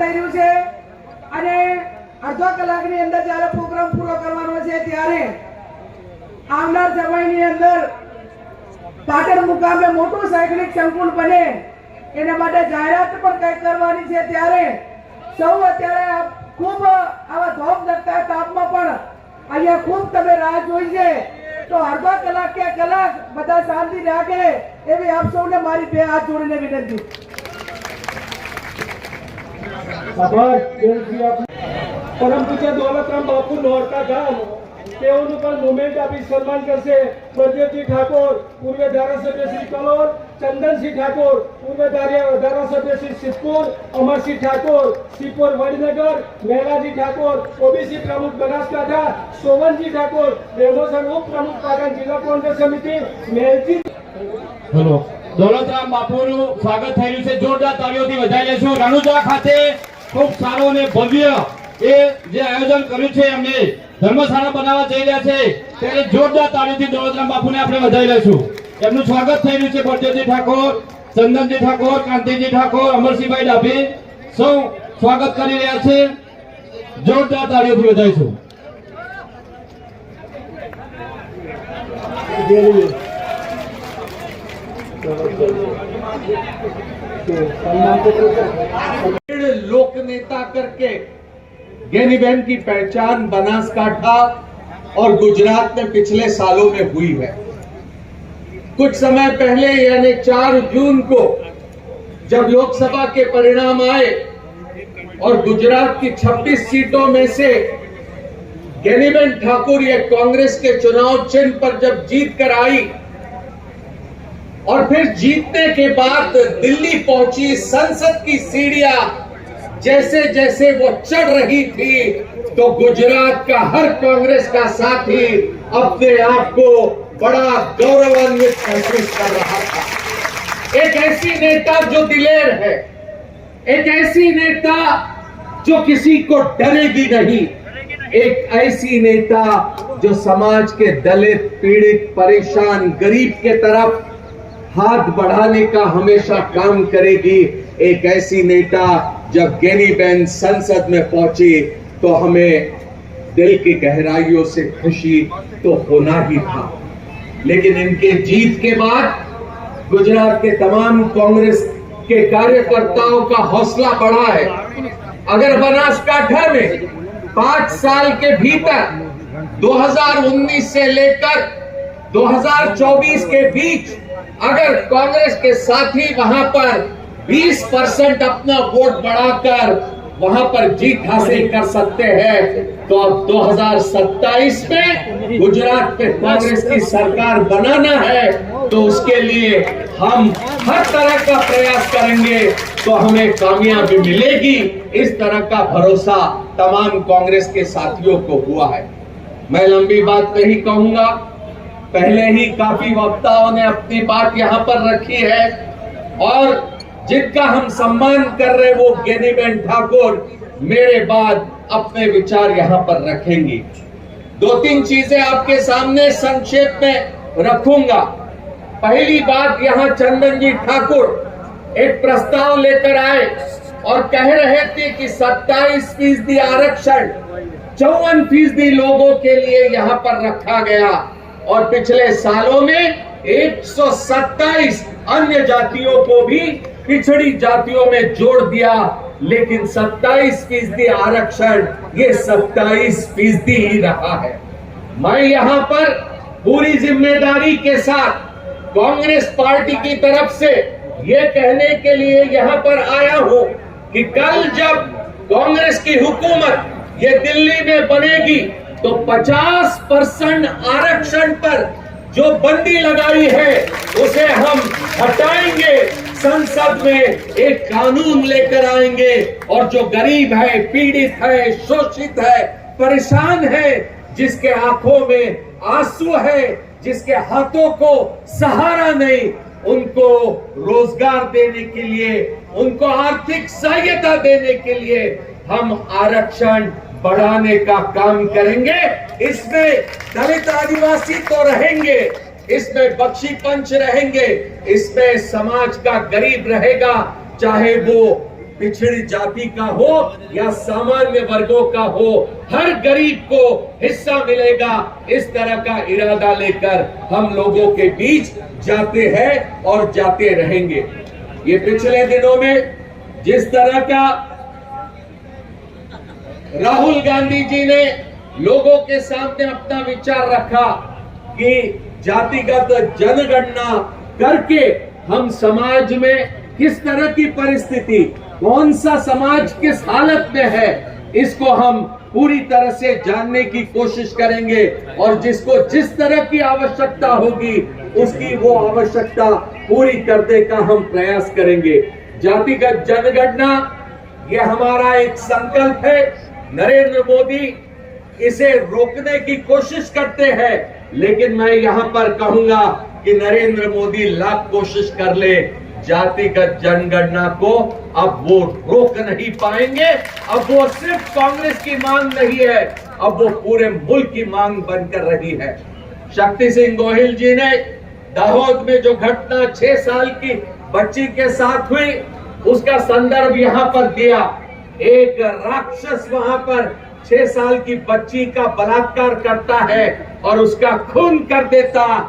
થઈ રહ્યું છે અને અડધો કલાકની અંદર જ્યારે પ્રોગ્રામ પૂરો કરવાનો છે ત્યારે આવનાર સમયની અંદર પાટણ મુકામે મોટું શૈક્ષણિક સંકુલ બને એના માટે જાહેરાત પણ કંઈક કરવાની છે ત્યારે સૌ અત્યારે ખૂબ આવા ધોમ ધકતા તાપમાં પણ અહીંયા ખૂબ તમે રાહ જોઈ છે તો અડધા કલાક કે કલાક બધા શાંતિ રાખે એવી આપ સૌને મારી બે હાથ જોડીને વિનંતી। परम पूज्य दौलतराम बापू नोरता गाम તેઓનું પણ મોમેન્ટ આપી સન્માન કરશે। પ્રદ્યુતજી ઠાકોર પૂર્વ ધારાસભ્ય શ્રી કલોલ, ચંદનસિંહ ઠાકોર પૂર્વ ધારાસભ્ય શ્રી સિદ્ધપુર, અમરસિંહ ઠાકોર સિદ્ધપુર વડનગર, મહેલાજી ઠાકોર ઓબીસી પ્રમુખ બનાસકાંઠા, સોવનજી ઠાકોર ડેમોસન ઉપપ્રમુખ પાટણ જિલ્લા કોંગ્રેસ સમિતિ, મેલજી। હેલો, દોલતરામ બાપુનું સ્વાગત થઈ રહ્યું છે, જોરદાર તાળીઓથી વધાવી લેશું। રણુજા ખાતે ખૂબ સારો અને ભવ્ય એ જે આયોજન કર્યું છે એમને ધર્મશાળા બનાવવા જઈ રહ્યા છે ત્યારે જોરદાર તાળીઓથી દોલતરામ બાપુને આપણે વધાવી લેશું। એમનું સ્વાગત થઈ રહ્યું છે। પ્રદ્યુતજી ઠાકોર, ચંદનજી ઠાકોર, કાંતિજી ઠાકોર, અમરસિંહભાઈ ડાભી સૌ સ્વાગત કરી રહ્યા છે। જોરદાર તાળીઓથી વધાવીશું। लोक नेता करके ज्ञानीबेन की पहचान बनासकांठा और गुजरात में पिछले सालों में हुई है। कुछ समय पहले यानी 4 जून को जब लोकसभा के परिणाम आए और गुजरात की 26 सीटों में से ज्ञानीबेन ठाकुर ये कांग्रेस के चुनाव चिन्ह पर जब जीत कर आई और फिर जीतने के बाद दिल्ली पहुंची, संसद की सीढ़ियां जैसे जैसे वो चढ़ रही थी तो गुजरात का हर कांग्रेस का साथी अपने आप को बड़ा गौरवान्वित महसूस कर रहा था। एक ऐसी नेता जो दिलेर है, एक ऐसी नेता जो किसी को डरेगी नहीं, एक ऐसी नेता जो समाज के दलित, पीड़ित, परेशान, गरीब के तरफ हाथ बढ़ाने का हमेशा काम करेगी। एक ऐसी नेता जब ज्ञानीबेन संसद में पहुंची तो हमें दिल की गहराइयों से खुशी तो होना ही था, लेकिन इनके जीत के बाद गुजरात के तमाम कांग्रेस के कार्यकर्ताओं का हौसला बढ़ा है। अगर बनासकांठा में 5 साल के भीतर 2019 से लेकर 2024 के बीच अगर कांग्रेस के साथी वहां पर 20% अपना वोट बढ़ाकर वहां पर जीत हासिल कर सकते हैं तो अब 2027 में गुजरात में कांग्रेस की सरकार बनाना है तो उसके लिए हम हर तरह का प्रयास करेंगे तो हमें कामयाबी मिलेगी। इस तरह का भरोसा तमाम कांग्रेस के साथियों को हुआ है। मैं लंबी बात नहीं कहूंगा, पहले ही काफी वक्ताओं ने अपनी बात यहाँ पर रखी है और जिनका हम सम्मान कर रहे वो ज्ञानीबेन ठाकुर मेरे बाद अपने विचार यहाँ पर रखेंगी। 2-3 चीजें आपके सामने संक्षेप में रखूंगा। पहली बात, यहाँ चंदनजी ठाकुर एक प्रस्ताव लेकर आए और कह रहे थे कि 27% आरक्षण 54% लोगों के लिए यहाँ पर रखा गया और पिछले सालों में 127 अन्य जातियों को भी पिछड़ी जातियों में जोड़ दिया, लेकिन 27% आरक्षण ये 27% ही रहा है। मैं यहाँ पर पूरी जिम्मेदारी के साथ कांग्रेस पार्टी की तरफ से ये कहने के लिए यहाँ पर आया हूँ कि कल जब कांग्रेस की हुकूमत ये दिल्ली में बनेगी तो 50% आरक्षण पर जो बंदी लगाई है उसे हम हटाएंगे। संसद में एक कानून लेकर आएंगे और जो गरीब है, पीड़ित है, शोषित है, परेशान है, जिसके आंखों में आंसू है, जिसके हाथों को सहारा नहीं, उनको रोजगार देने के लिए, उनको आर्थिक सहायता देने के लिए हम आरक्षण बढ़ाने का काम करेंगे। इसमें दलित आदिवासी तो रहेंगे, इसमें बख्शी पंच रहेंगे, इसमें समाज का गरीब रहेगा, चाहे वो पिछड़ी जाति का हो या सामान्य वर्गों का हो, हर गरीब को हिस्सा मिलेगा। इस तरह का इरादा लेकर हम लोगों के बीच जाते हैं और जाते रहेंगे। ये पिछले दिनों में जिस तरह का राहुल गांधी जी ने लोगों के सामने अपना विचार रखा कि जातिगत जनगणना करके हम समाज में किस तरह की परिस्थिति, कौन सा समाज किस हालत में है, इसको हम पूरी तरह से जानने की कोशिश करेंगे और जिसको जिस तरह की आवश्यकता होगी उसकी वो आवश्यकता पूरी करने का हम प्रयास करेंगे। जातिगत जनगणना ये हमारा एक संकल्प है। नरेंद्र मोदी इसे रोकने की कोशिश करते हैं, लेकिन मैं यहां पर कहूंगा कि नरेंद्र मोदी लाख कोशिश कर ले, जातिगत जनगणना को अब वो रोक नहीं पाएंगे। अब वो सिर्फ कांग्रेस की मांग नहीं है, अब वो पूरे मुल्क की मांग बनकर रही है। शक्ति सिंह गोहिल जी ने दाहोद में जो घटना 6 साल की बच्ची के साथ हुई उसका संदर्भ यहां पर दिया। एक राक्षस वहां पर 6 साल की बच्ची का बलात्कार करता है और उसका खून कर देता